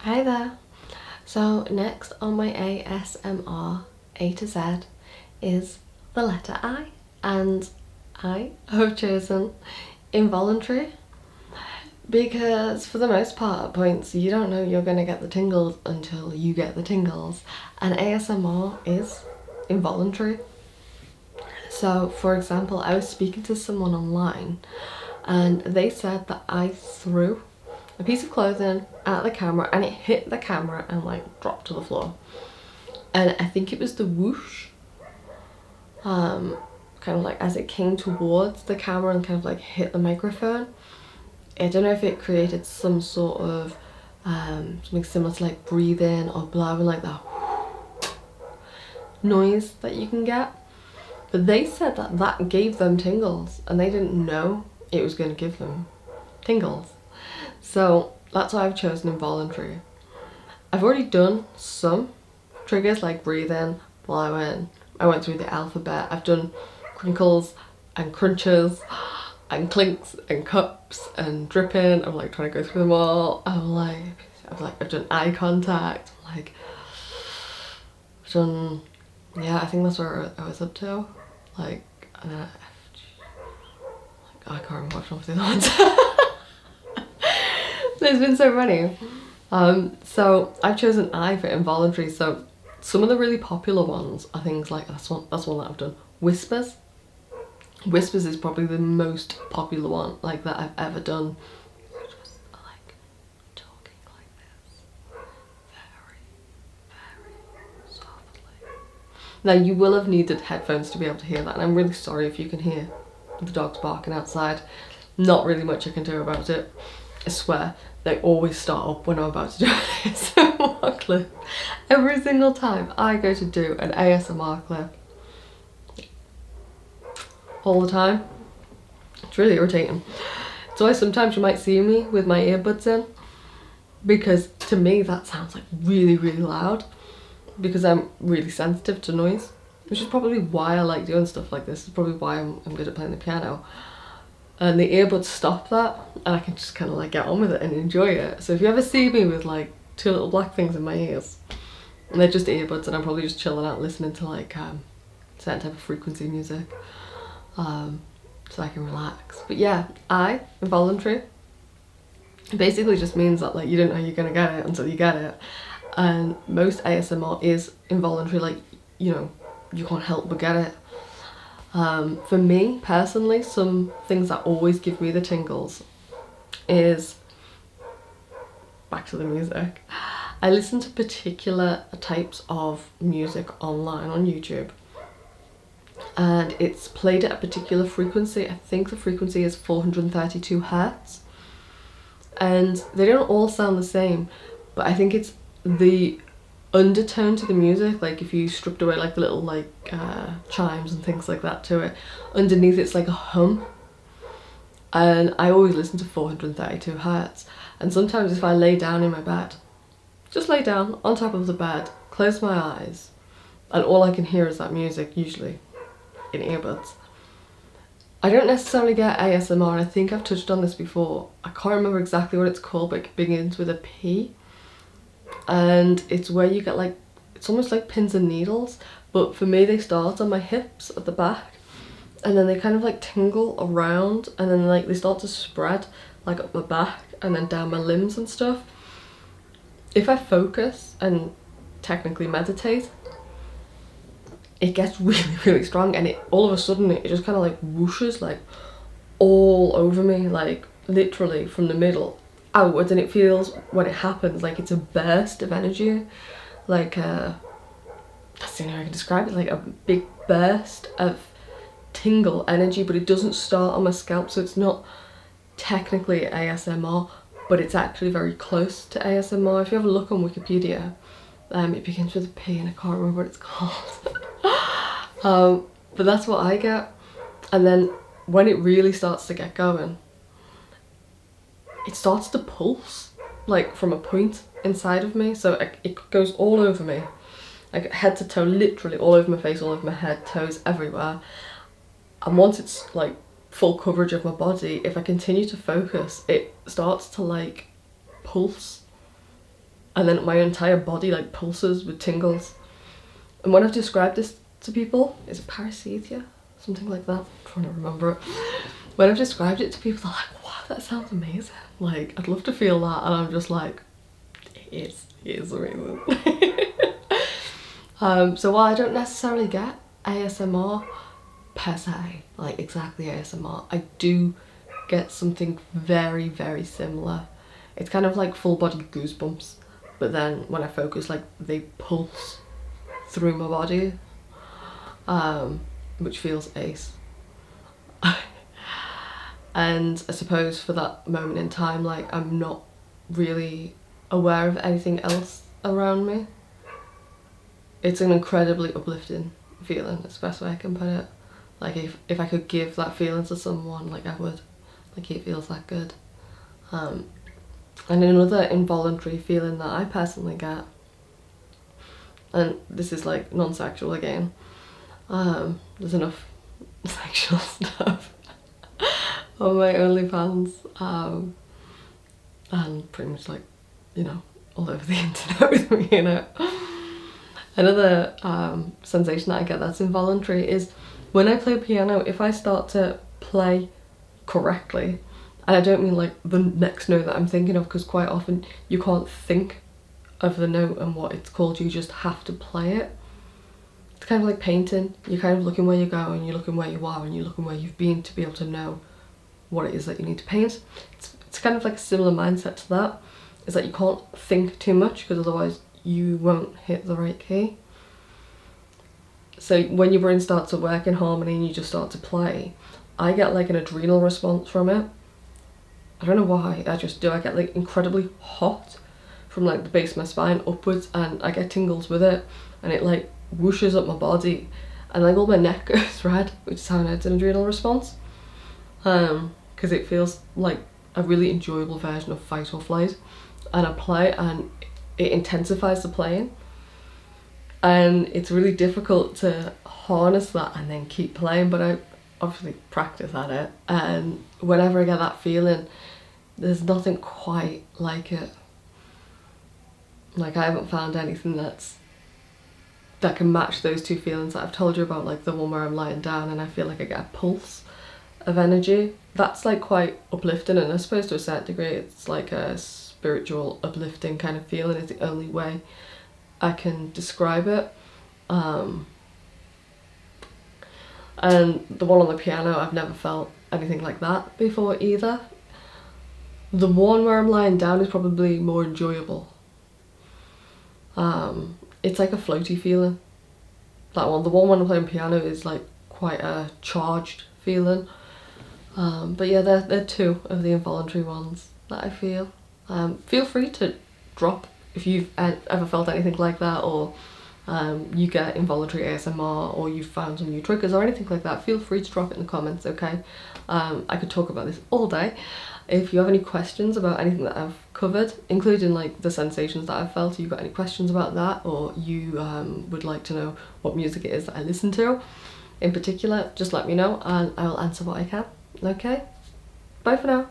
Hi there. So next on my ASMR A to Z is the letter I, and I have chosen involuntary because for the most part at points you don't know you're going to get the tingles until you get the tingles, and ASMR is involuntary. So for example, I was speaking to someone online and they said that I threw a piece of clothing at the camera and it hit the camera and like dropped to the floor. And I think it was the whoosh, kind of like as it came towards the camera and kind of like hit the microphone. I don't know if it created some sort of something similar to like breathing or blowing, like that noise that you can get. But they said that that gave them tingles and they didn't know it was going to give them tingles. So that's why I've chosen involuntary. I've already done some triggers like breathing, blowing. I went through the alphabet. I've done crinkles and crunches and clinks and cups and dripping. I'm like trying to go through them all. I've done eye contact. I've done, yeah, I think that's where I was up to. Like, I can't remember which one of the other ones. There's been so many. So I've chosen I for involuntary. So some of the really popular ones are things like that's one that I've done. Whispers. Whispers is probably the most popular one like that I've ever done. Just like talking like this, very, very softly. Now you will have needed headphones to be able to hear that, and I'm really sorry if you can hear the dogs barking outside. Not really much I can do about it. I swear, they always start up when I'm about to do an ASMR clip. Every single time I go to do an ASMR clip. All the time. It's really irritating. So why sometimes you might see me with my earbuds in, because to me that sounds like really, really loud, because I'm really sensitive to noise, which is probably why I like doing stuff like this. It's probably why I'm good at playing the piano. And the earbuds stop that, and I can just kind of like get on with it and enjoy it. So if you ever see me with like two little black things in my ears, and they're just earbuds, and I'm probably just chilling out listening to like certain type of frequency music, so I can relax. But yeah, involuntary, basically just means that like you don't know you're gonna get it until you get it. And most ASMR is involuntary, like, you know, you can't help but get it. For me personally, some things that always give me the tingles is, back to the music, I listen to particular types of music online on YouTube, and it's played at a particular frequency. I think the frequency is 432 hertz, and they don't all sound the same, but I think it's the undertone to the music. Like if you stripped away like the little like chimes and things like that to it, underneath it's like a hum, and I always listen to 432 hertz. And sometimes if I lay down in my bed, just lay down on top of the bed, close my eyes, and all I can hear is that music, usually in earbuds, I don't necessarily get ASMR, and I think I've touched on this before. I can't remember exactly what it's called, but it begins with a P. And it's where you get like, it's almost like pins and needles, but for me they start on my hips at the back, and then they kind of like tingle around, and then like they start to spread like up my back and then down my limbs and stuff. If I focus and technically meditate, it gets really, really strong, and it all of a sudden it just kind of like whooshes like all over me, like literally from the middle outwards, and it feels, when it happens, like it's a burst of energy, like that's the only way I can describe it, like a big burst of tingle energy. But it doesn't start on my scalp, so it's not technically ASMR, but it's actually very close to ASMR. If you have a look on Wikipedia, it begins with a P and I can't remember what it's called. But that's what I get. And then when it really starts to get going, it starts to pulse like from a point inside of me, so it goes all over me, like head to toe, literally all over my face, all over my head, toes, everywhere. And once it's like full coverage of my body, if I continue to focus, it starts to like pulse and then my entire body like pulses with tingles. And when I've described this to people, is it paresthesia? Something like that, I'm trying to remember it. When I've described it to people, they're like, wow, that sounds amazing. Like, I'd love to feel that. And I'm just like, it is amazing. So while I don't necessarily get ASMR per se, like exactly ASMR, I do get something very, very similar. It's kind of like full body goosebumps, but then when I focus, like they pulse through my body, which feels ace. And I suppose for that moment in time, like I'm not really aware of anything else around me. It's an incredibly uplifting feeling, that's the best way I can put it. Like if I could give that feeling to someone, like I would. Like it feels that good. And another involuntary feeling that I personally get, and this is like non-sexual again, there's enough sexual stuff on my OnlyFans, and pretty much like, you know, all over the internet with me, you know. Another sensation that I get that's involuntary is when I play piano, if I start to play correctly, and I don't mean like the next note that I'm thinking of, because quite often you can't think of the note and what it's called, you just have to play it. It's kind of like painting. You're kind of looking where you go, and you're looking where you are, and you're looking where you've been to be able to know what it is that you need to paint. It's kind of like a similar mindset to that, is that you can't think too much because otherwise you won't hit the right key. So when your brain starts to work in harmony and you just start to play, I get like an adrenal response from it. I don't know why, I just do. I get like incredibly hot from like the base of my spine upwards, and I get tingles with it, and it like whooshes up my body, and like all my neck goes red, which is how I know it's an adrenal response. Because it feels like a really enjoyable version of fight or flight, and I play and it intensifies the playing, and it's really difficult to harness that and then keep playing, but I obviously practice at it, and whenever I get that feeling, there's nothing quite like it. Like I haven't found anything that can match those two feelings that I've told you about, like the one where I'm lying down and I feel like I get a pulse of energy. That's like quite uplifting, and I suppose to a certain degree it's like a spiritual uplifting kind of feeling, is the only way I can describe it. And the one on the piano, I've never felt anything like that before either. The one where I'm lying down is probably more enjoyable. It's like a floaty feeling, that one. The one when I'm playing piano is like quite a charged feeling. But yeah, they're two of the involuntary ones that I feel. Feel free to drop if you've ever felt anything like that, or you get involuntary ASMR, or you've found some new triggers or anything like that. Feel free to drop it in the comments, okay? I could talk about this all day. If you have any questions about anything that I've covered, including like the sensations that I've felt, if you've got any questions about that, or you would like to know what music it is that I listen to in particular, just let me know and I will answer what I can. Okay? Bye for now.